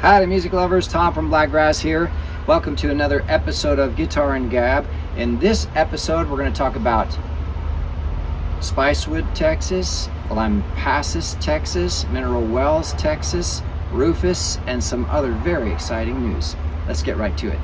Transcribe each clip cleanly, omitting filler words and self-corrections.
Howdy music lovers, Tom from Blakgraz here. Welcome to another episode of Guitar and Gab. In this episode we're going to talk about Spicewood, Texas, Lampasas, Texas, Mineral Wells, Texas, Rufus, and some other very exciting news. Let's get right to it.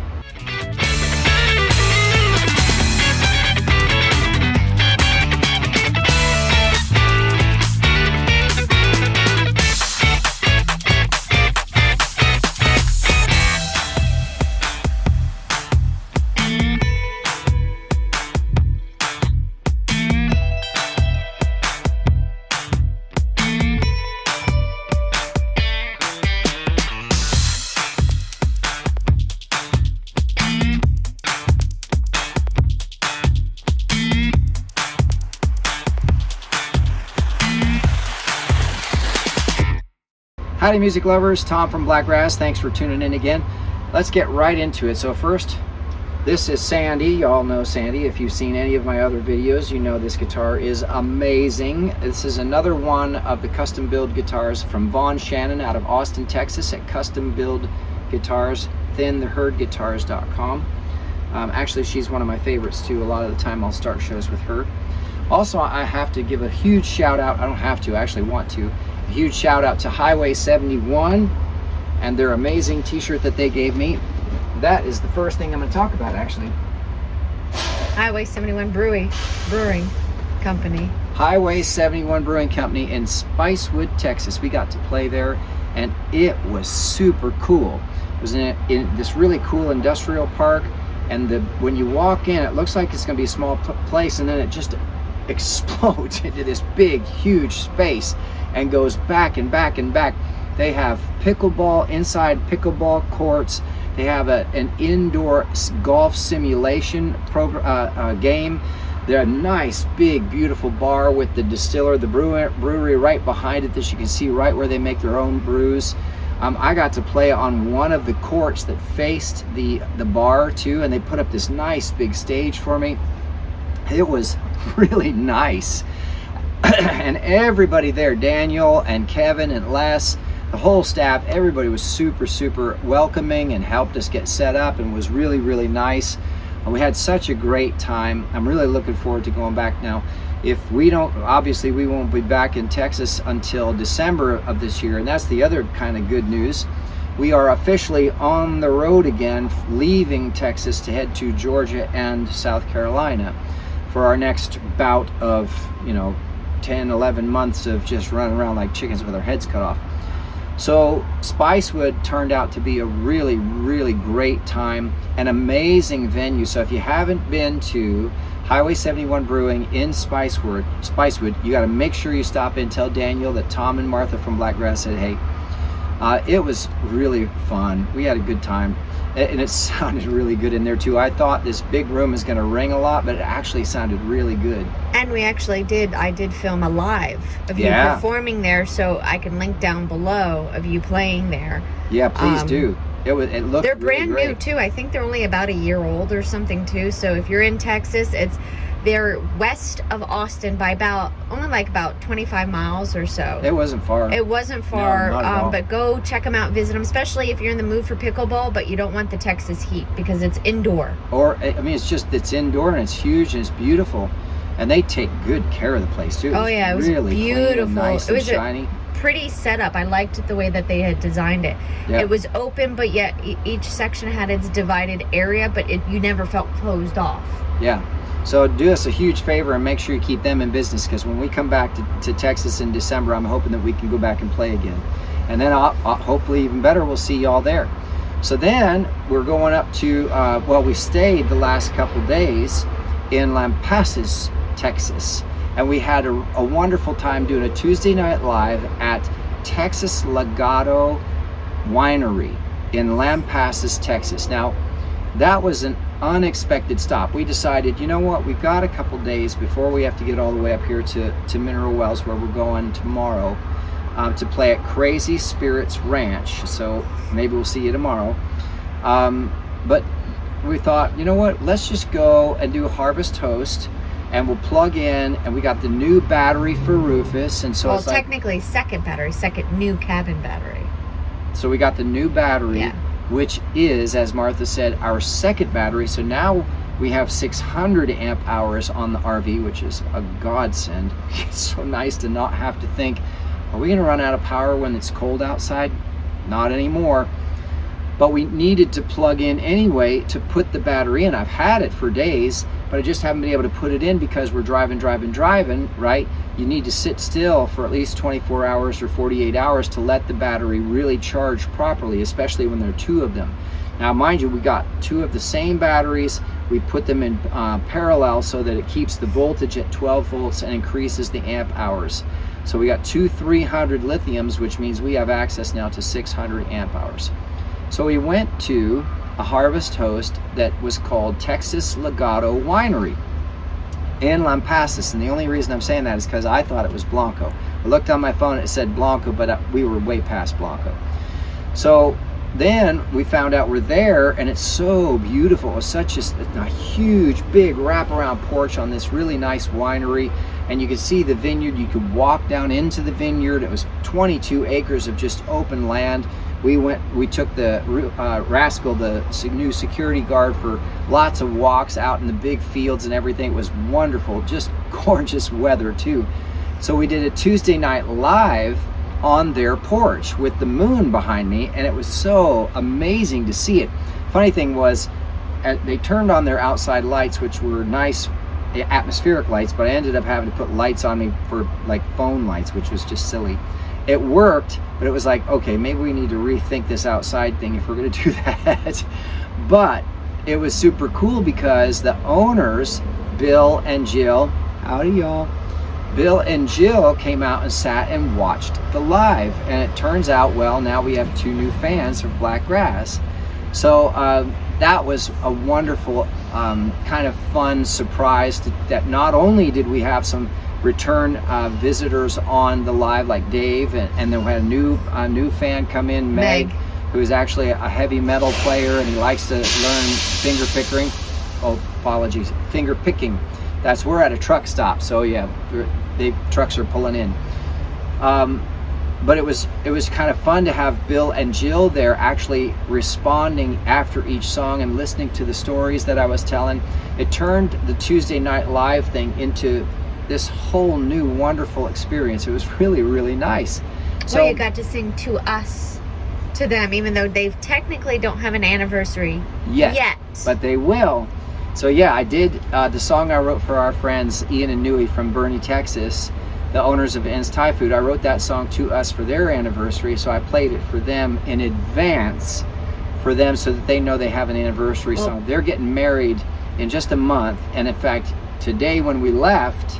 Howdy music lovers, Tom from Blakgraz. Thanks for tuning in again. Let's get right into it. So first, this is Sandy. Y'all know Sandy. If you've seen any of my other videos, you know this guitar is amazing. This is another one of the custom build guitars from Vaughn Shannon out of Austin, Texas at Custom Build Guitars, thintheherdguitars.com. Actually, she's one of my favorites too. A lot of the time I'll start shows with her. Also, I have to give a huge shout out. I don't have to, I actually want to. A huge shout out to Highway 71 and their amazing t-shirt that they gave me. That is the first thing I'm going to talk about actually. Highway 71 Brewing Company. Highway 71 Brewing Company in Spicewood, Texas. We got to play there and it was super cool. It was in this really cool industrial park, and when you walk in it looks like it's going to be a small place, and then it just explodes into this big huge space and goes back and back and back. They have pickleball, inside pickleball courts. They have an indoor golf simulation game. They're a nice, big, beautiful bar with the distiller, the brewery right behind it that you can see right where they make their own brews. I got to play on one of the courts that faced the bar too, and they put up this nice big stage for me. It was really nice. And everybody there, Daniel and Kevin and Les, the whole staff, everybody was super welcoming and helped us get set up and was really nice. And we had such a great time. I'm really looking forward to going back now. If we don't, obviously we won't be back in Texas until December of this year, and that's the other kind of good news. We are officially on the road again, leaving Texas to head to Georgia and South Carolina for our next bout of, 10-11 months of just running around like chickens with our heads cut off. So Spicewood turned out to be a really great time, an amazing venue. So if you haven't been to Highway 71 Brewing in Spicewood, you got to make sure you stop in. Tell Daniel that Tom and Martha from Blakgraz said hey. It was really fun. We had a good time, and it sounded really good in there too. I thought this big room is going to ring a lot, but it actually sounded really good. And we actually did. I did film a live of you performing there, so I can link down below of you playing there. Yeah, please do. It looked. They're brand new too. I think they're only about a year old or something too. So if you're in Texas, they're west of Austin by about 25 miles or so. It wasn't far. It wasn't far, no, but go check them out, visit them, especially if you're in the mood for pickleball, but you don't want the Texas heat because it's indoor. It's indoor and it's huge and it's beautiful, and they take good care of the place too. Oh yeah, it was really beautiful. Clean, nice, it was shiny. Pretty setup. I liked it the way that they had designed it. Yep. It was open, but yet each section had its divided area, but you never felt closed off. Yeah. So do us a huge favor and make sure you keep them in business, because when we come back to Texas in December, I'm hoping that we can go back and play again. And then hopefully even better, we'll see y'all there. So then we're going up to, we stayed the last couple days in Lampasas, Texas. And we had a wonderful time doing a Tuesday night live at Texas Legato Winery in Lampasas, Texas. Now, that was an unexpected stop. We decided, you know what, we've got a couple days before we have to get all the way up here to Mineral Wells, where we're going tomorrow, to play at Crazy Spirits Ranch. So maybe we'll see you tomorrow. But we thought, you know what, let's just go and do a Harvest Toast, and we'll plug in, and we got the new battery for Rufus, and so it's technically second new cabin battery. So we got the new battery, which is, as Martha said, our second battery. So now we have 600 amp hours on the RV, which is a godsend. It's so nice to not have to think, are we going to run out of power when it's cold outside? Not anymore. But we needed to plug in anyway to put the battery in. I've had it for days, but I just haven't been able to put it in because we're driving, right? You need to sit still for at least 24 hours or 48 hours to let the battery really charge properly, especially when there are two of them. Now, mind you, we got two of the same batteries. We put them in parallel so that it keeps the voltage at 12 volts and increases the amp hours. So we got two 300 lithiums, which means we have access now to 600 amp hours. So we went to a harvest host that was called Texas Legato Winery in Lampasas. And the only reason I'm saying that is because I thought it was Blanco. I looked on my phone, it said Blanco, but we were way past Blanco. So then we found out we're there, and it's so beautiful. It was such a huge, big wraparound porch on this really nice winery, and you could see the vineyard. You could walk down into the vineyard. It was 22 acres of just open land. We took the Rascal, the new security guard, for lots of walks out in the big fields and everything. It was wonderful, just gorgeous weather too. So we did a Tuesday night live on their porch with the moon behind me, and it was so amazing to see it. Funny thing was, they turned on their outside lights, which were nice atmospheric lights, but I ended up having to put lights on me for like phone lights, which was just silly. It worked, but it was like, okay, maybe we need to rethink this outside thing if we're going to do that. But it was super cool because the owners, Bill and Jill, howdy y'all, Bill and Jill came out and sat and watched the live, and it turns out, well, now we have two new fans of Blakgraz. So that was a wonderful kind of fun surprise that not only did we have some return visitors on the live like Dave, and then we had a new fan come in, Meg, who is actually a heavy metal player, and he likes to learn finger picking. We're at a truck stop, so yeah, trucks are pulling in. But it was kind of fun to have Bill and Jill there actually responding after each song and listening to the stories that I was telling. It turned the Tuesday night live thing into this whole new wonderful experience. It was really, really nice. So you got to sing to us, to them, even though they technically don't have an anniversary yet. But they will. So yeah, I did the song I wrote for our friends Ian and Nui from Boerne, Texas, the owners of N's Thai Food. I wrote that song to us for their anniversary, so I played it for them in advance for them so that they know they have an anniversary song. They're getting married in just a month, and in fact, today when we left,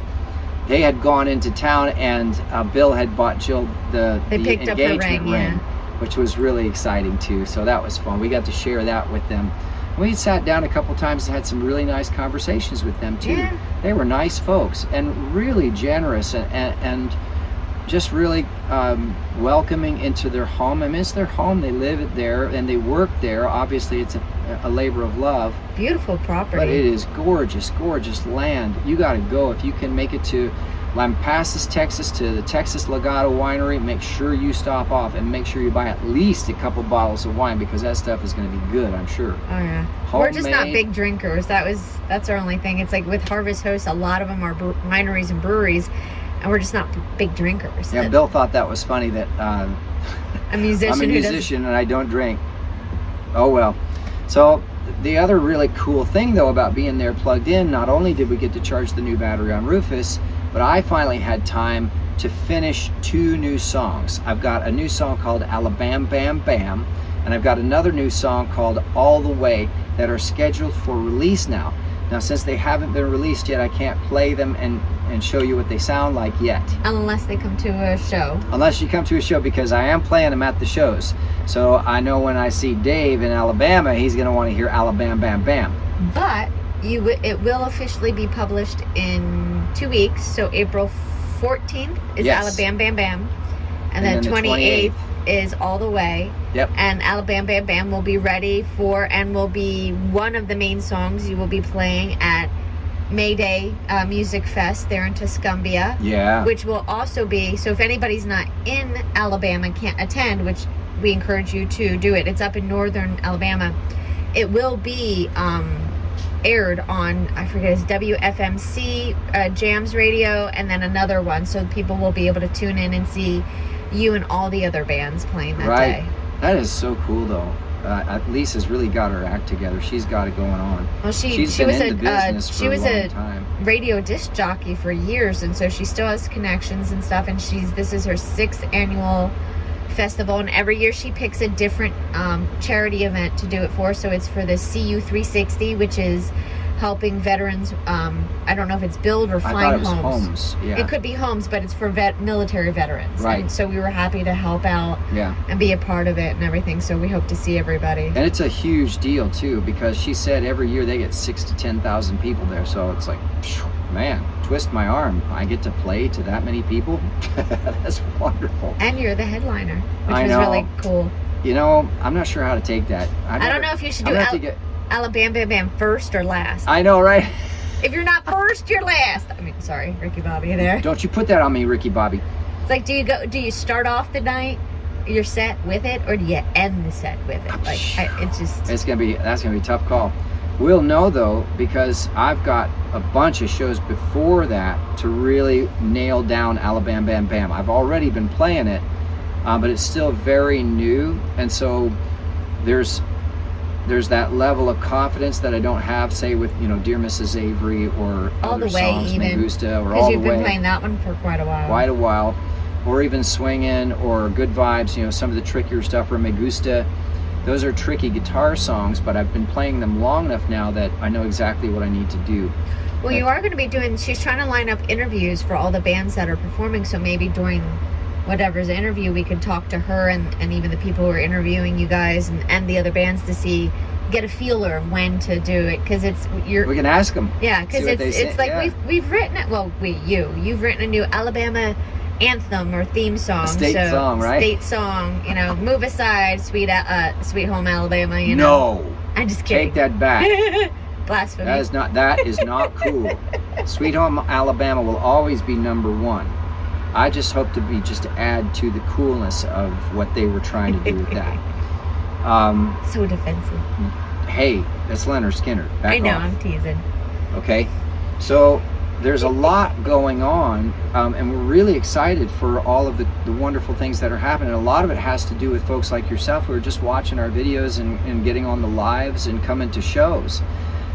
they had gone into town, and Bill had bought Jill the engagement ring, which was really exciting too. So that was fun. We got to share that with them. We sat down a couple times and had some really nice conversations with them too. Yeah. They were nice folks and really generous and just really welcoming into their home. I mean, it's their home. They live there and they work there. Obviously, it's a labor of love. Beautiful property. But it is gorgeous, gorgeous land. You got to go. If you can make it to Lampasas, Texas, to the Texas Legato Winery, make sure you stop off and make sure you buy at least a couple bottles of wine, because that stuff is going to be good, I'm sure. Oh yeah. Homemade. We're just not big drinkers. That's our only thing. It's like with Harvest Hosts, a lot of them are wineries and breweries, and we're just not big drinkers. Yeah, Bill thought that was funny that a musician I'm a musician and I don't drink. Oh well. So the other really cool thing though about being there plugged in, not only did we get to charge the new battery on Rufus, but I finally had time to finish 2 new songs. I've got a new song called Alabama Bam Bam, and I've got another new song called All the Way that are scheduled for release now. Now, since they haven't been released yet, I can't play them and show you what they sound like yet. Unless they come to a show. Unless you come to a show, because I am playing them at the shows. So I know when I see Dave in Alabama, he's going to want to hear Alabama Bam Bam. But it will officially be published in 2 weeks. So April 14th is Alabama Bam Bam. And then the 28th is All the Way. Yep. And Alabama Bam Bam will be ready for, and will be one of the main songs you will be playing at May Day Music Fest there in Tuscumbia. Yeah. Which will also be, so if anybody's not in Alabama and can't attend, which we encourage you to do it. It's up in northern Alabama. It will be aired on, I forget, it's WFMC Jams Radio, and then another one, so people will be able to tune in and see you and all the other bands playing that day. That is so cool, though. Lisa's really got her act together. She's got it going on. Well, she was a radio disc jockey for years, and so she still has connections and stuff. And this is her 6th annual festival, and every year she picks a different charity event to do it for. So it's for the CU 360, which is helping veterans. I don't know if it's build or find homes. I thought it was homes. Yeah. It could be homes, but it's for military veterans. Right. And so we were happy to help out and be a part of it and everything. So we hope to see everybody. And it's a huge deal too, because she said every year they get 6,000 to 10,000 people there. So it's like, man, twist my arm. I get to play to that many people. That's wonderful. And you're the headliner, which was really cool. You know, I'm not sure how to take that. I don't know if you should do Alabama Bam first or last. I know, right? If you're not first, you're last. I mean, sorry, Ricky Bobby there. Don't you put that on me, Ricky Bobby. It's like, do you start off the night, your set with it, or do you end the set with it? Like, that's gonna be a tough call. We'll know though, because I've got a bunch of shows before that to really nail down Alabama Bam Bam. I've already been playing it, but it's still very new, and so there's that level of confidence that I don't have, say, with, Dear Mrs. Avery or All other the Way, songs, even. Megusta, or All the Way. Because you've been playing that one for quite a while. Or even Swingin' or Good Vibes, some of the trickier stuff, or Megusta. Those are tricky guitar songs, but I've been playing them long enough now that I know exactly what I need to do. Well, you are going to be she's trying to line up interviews for all the bands that are performing, so maybe during whatever's interview, we could talk to her and even the people who are interviewing you guys and the other bands to get a feeler of when to do it, because we can ask them. Yeah, because it's like we've written it. Well, you've written a new Alabama anthem or theme song, song, right? State song. Move aside, sweet home Alabama. No, I'm just kidding. Take that back. Blasphemy. That is not cool. Sweet home Alabama will always be number one. I just hope to add to the coolness of what they were trying to do with that. So defensive. Hey, that's Leonard Skinner. Back I know, off. I'm teasing. Okay, so there's a lot going on, and we're really excited for all of the wonderful things that are happening. A lot of it has to do with folks like yourself who are just watching our videos and getting on the lives and coming to shows.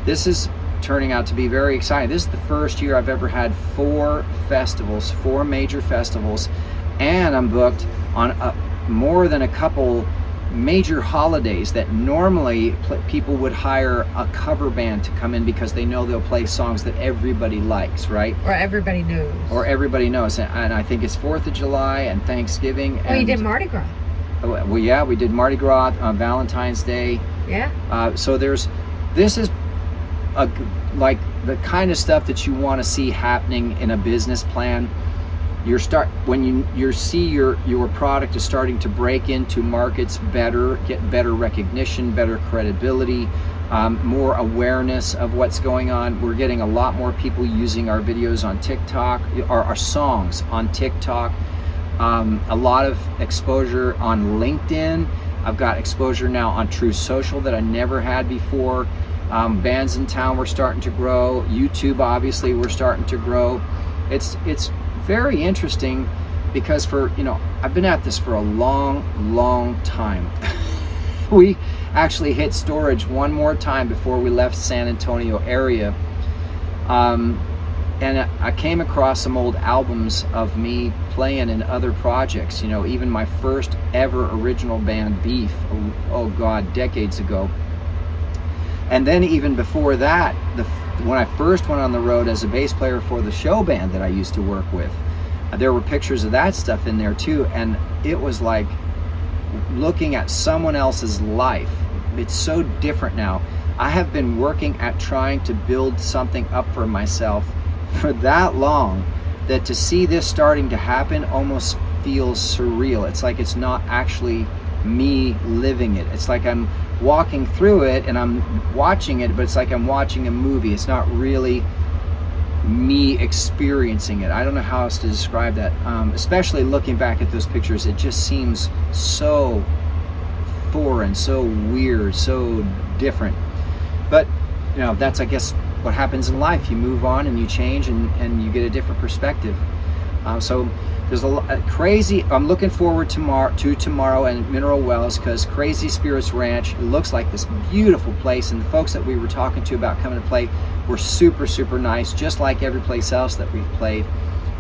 This is turning out to be very exciting. This is the first year I've ever had 4 major festivals, and I'm booked on more than a couple major holidays that normally people would hire a cover band to come in because they know they'll play songs that everybody likes, right? Or everybody knows. And I think it's 4th of July and Thanksgiving. Well, you did Mardi Gras. Well, yeah, we did Mardi Gras on Valentine's Day. Yeah. So this is like the kind of stuff that you want to see happening in a business plan. When you see your product is starting to break into markets better, get better recognition, better credibility, more awareness of what's going on. We're getting a lot more people using our videos on TikTok, our songs on TikTok. A lot of exposure on LinkedIn. I've got exposure now on True Social that I never had before. Bands in town we're starting to grow. YouTube, obviously, we're starting to grow. It's very interesting because I've been at this for a long time. We actually hit storage one more time before we left San Antonio area. And I came across some old albums of me playing in other projects, even my first ever original band, Beef, oh God, decades ago. And then even before that, when I first went on the road as a bass player for the show band that I used to work with, there were pictures of that stuff in there too, and it was like looking at someone else's life. It's so different now. I have been working at trying to build something up for myself for that long that to see this starting to happen almost feels surreal. It's like it's not actually me living it. It's like I'm walking through it and I'm watching it, but it's like I'm watching a movie. It's not really me experiencing it. I don't know how else to describe that. Especially looking back at those pictures, it just seems so foreign, so weird, so different. But that's, I guess, what happens in life. You move on and you change, and you get a different perspective. So there's a crazy. I'm looking forward to tomorrow and Mineral Wells, because Crazy Spirits Ranch, it looks like this beautiful place, and the folks that we were talking to about coming to play were super, super nice, just like every place else that we've played.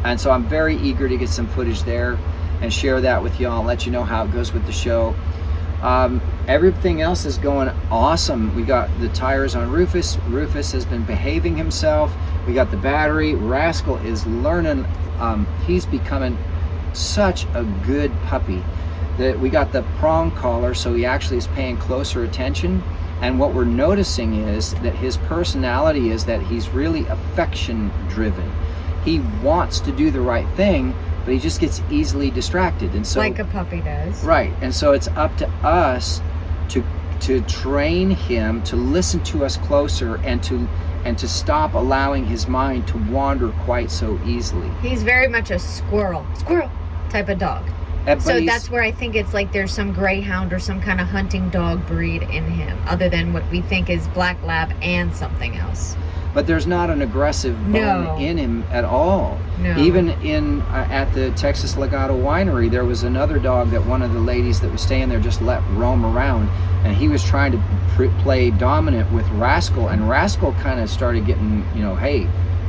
And so I'm very eager to get some footage there and share that with y'all and let you know how it goes with the show. Everything else is going awesome. We got the tires on Rufus. Rufus has been behaving himself. We got the battery. Rascal is learning. He's becoming such a good puppy. We got the prong collar, so he actually is paying closer attention. And what we're noticing is that his personality is that he's really affection driven. He wants to do the right thing, but he just gets easily distracted. And so, like a puppy does. Right. And so it's up to us to train him to listen to us closer and to stop allowing his mind to wander quite so easily. He's very much a squirrel type of dog. So that's where I think it's like there's some greyhound or some kind of hunting dog breed in him, other than what we think is black lab and something else. But there's not an aggressive bone in him at all. No. Even at the Texas Legato Winery, there was another dog that one of the ladies that was staying there just let roam around, and he was trying to play dominant with Rascal, and Rascal kind of started getting, hey,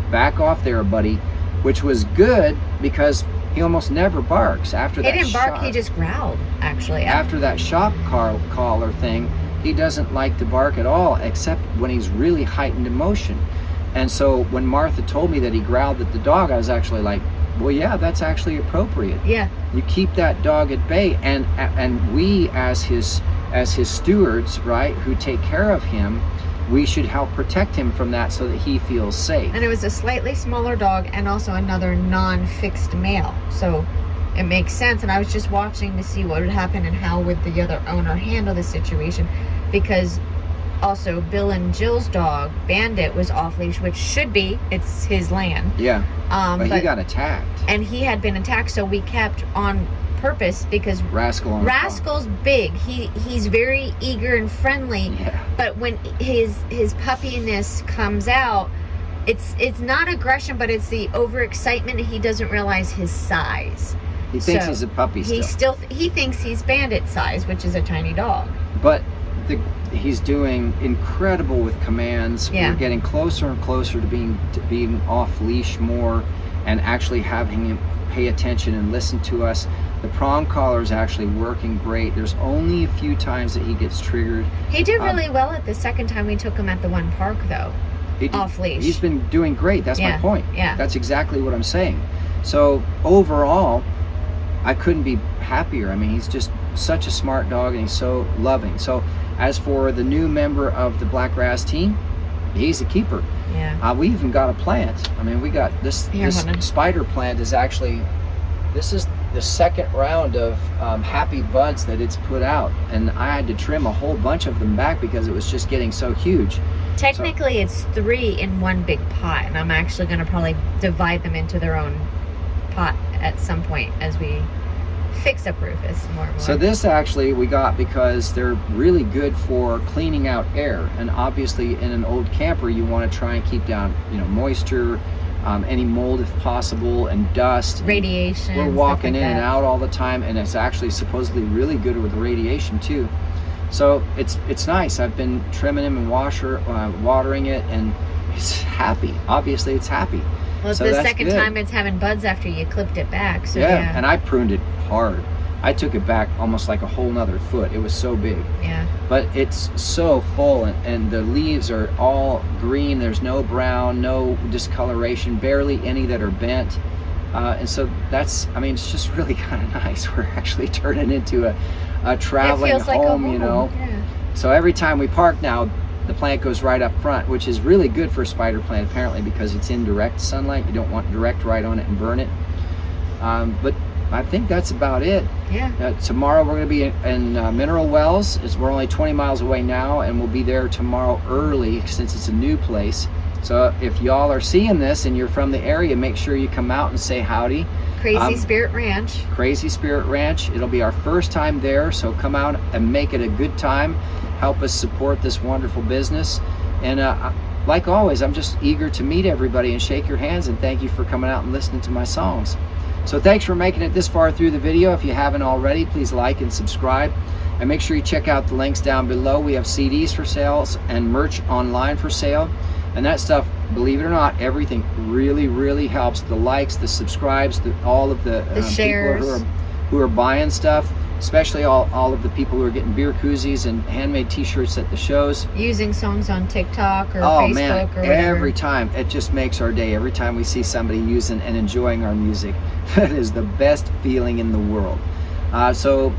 back off there, buddy, which was good because he almost never barks after that. He didn't bark, he just growled, actually. After that shop collar thing, he doesn't like to bark at all, except when he's really heightened emotion. And so when Martha told me that he growled at the dog, I was actually like, well, yeah, that's actually appropriate. Yeah. You keep that dog at bay, and we as his stewards, right, who take care of him, we should help protect him from that so that he feels safe. And it was a slightly smaller dog and also another non-fixed male. So it makes sense. And I was just watching to see what would happen and how would the other owner handle the situation, because also Bill and Jill's dog, Bandit, was off leash, which should be, it's his land. Yeah. But he got attacked. And he had been attacked, so we kept on purpose because Rascal's big. He's very eager and friendly. Yeah. But when his puppiness comes out, it's not aggression, but it's the overexcitement. He doesn't realize his size. He thinks he's a puppy still. He thinks he's Bandit size, which is a tiny dog. But he's doing incredible with commands. Yeah. We're getting closer and closer to being off leash more, and actually having him pay attention and listen to us. The prong collar is actually working great. There's only a few times that he gets triggered. He did really well at the second time we took him at the one park, though. Off leash. He's been doing great. That's my point. Yeah. That's exactly what I'm saying. So overall, I couldn't be happier. I mean, he's just such a smart dog, and he's so loving. So as for the new member of the Blakgraz team, he's a keeper. Yeah. We even got a plant. I mean, we got this spider plant is actually, this is the second round of happy buds that it's put out, and I had to trim a whole bunch of them back because it was just getting so huge. Technically, it's 3 in one big pot, and I'm actually going to probably divide them into their own pot at some point as we fix up Rufus more and more. So this actually we got because they're really good for cleaning out air, and obviously in an old camper you want to try and keep down moisture, any mold if possible, and dust, radiation. We're walking in and out all the time, and it's actually supposedly really good with radiation too. So it's nice. I've been trimming him and watering it, and it's happy. Obviously it's happy. Well, it's so the second time it's having buds after you clipped it back. So yeah, and I pruned it hard. I took it back almost like a whole nother foot. It was so big. Yeah. But it's so full, and the leaves are all green. There's no brown, no discoloration, barely any that are bent. And so that's, I mean, it's just really kind of nice. We're actually turning into a traveling home, Yeah. So every time we park now, the plant goes right up front, which is really good for a spider plant apparently because it's in direct sunlight. You don't want direct right on it and burn it. But I think that's about it. Yeah. Tomorrow we're going to be in Mineral Wells. We're only 20 miles away now, and we'll be there tomorrow early since it's a new place. So if y'all are seeing this and you're from the area, make sure you come out and say howdy. Crazy Spirit Ranch. Crazy Spirit Ranch. It'll be our first time there, so come out and make it a good time. Help us support this wonderful business. And like always, I'm just eager to meet everybody and shake your hands, and thank you for coming out and listening to my songs. So thanks for making it this far through the video. If you haven't already, please like and subscribe. And make sure you check out the links down below. We have CDs for sales and merch online for sale. And that stuff, believe it or not, everything really helps. The likes, the subscribes, all of the shares. People who are buying stuff, especially all of the people who are getting beer koozies and handmade t-shirts at the shows. Using songs on TikTok or Facebook or whatever. Every time. It just makes our day. Every time we see somebody using and enjoying our music. That is the best feeling in the world. So,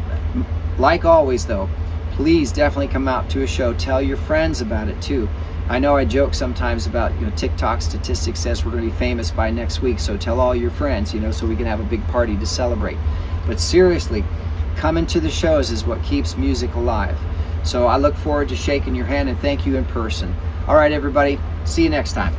like always though, please definitely come out to a show. Tell your friends about it too. I know I joke sometimes about, TikTok statistics says we're going to be famous by next week, so tell all your friends, so we can have a big party to celebrate. But seriously, coming to the shows is what keeps music alive. So I look forward to shaking your hand and thank you in person. All right, everybody, see you next time.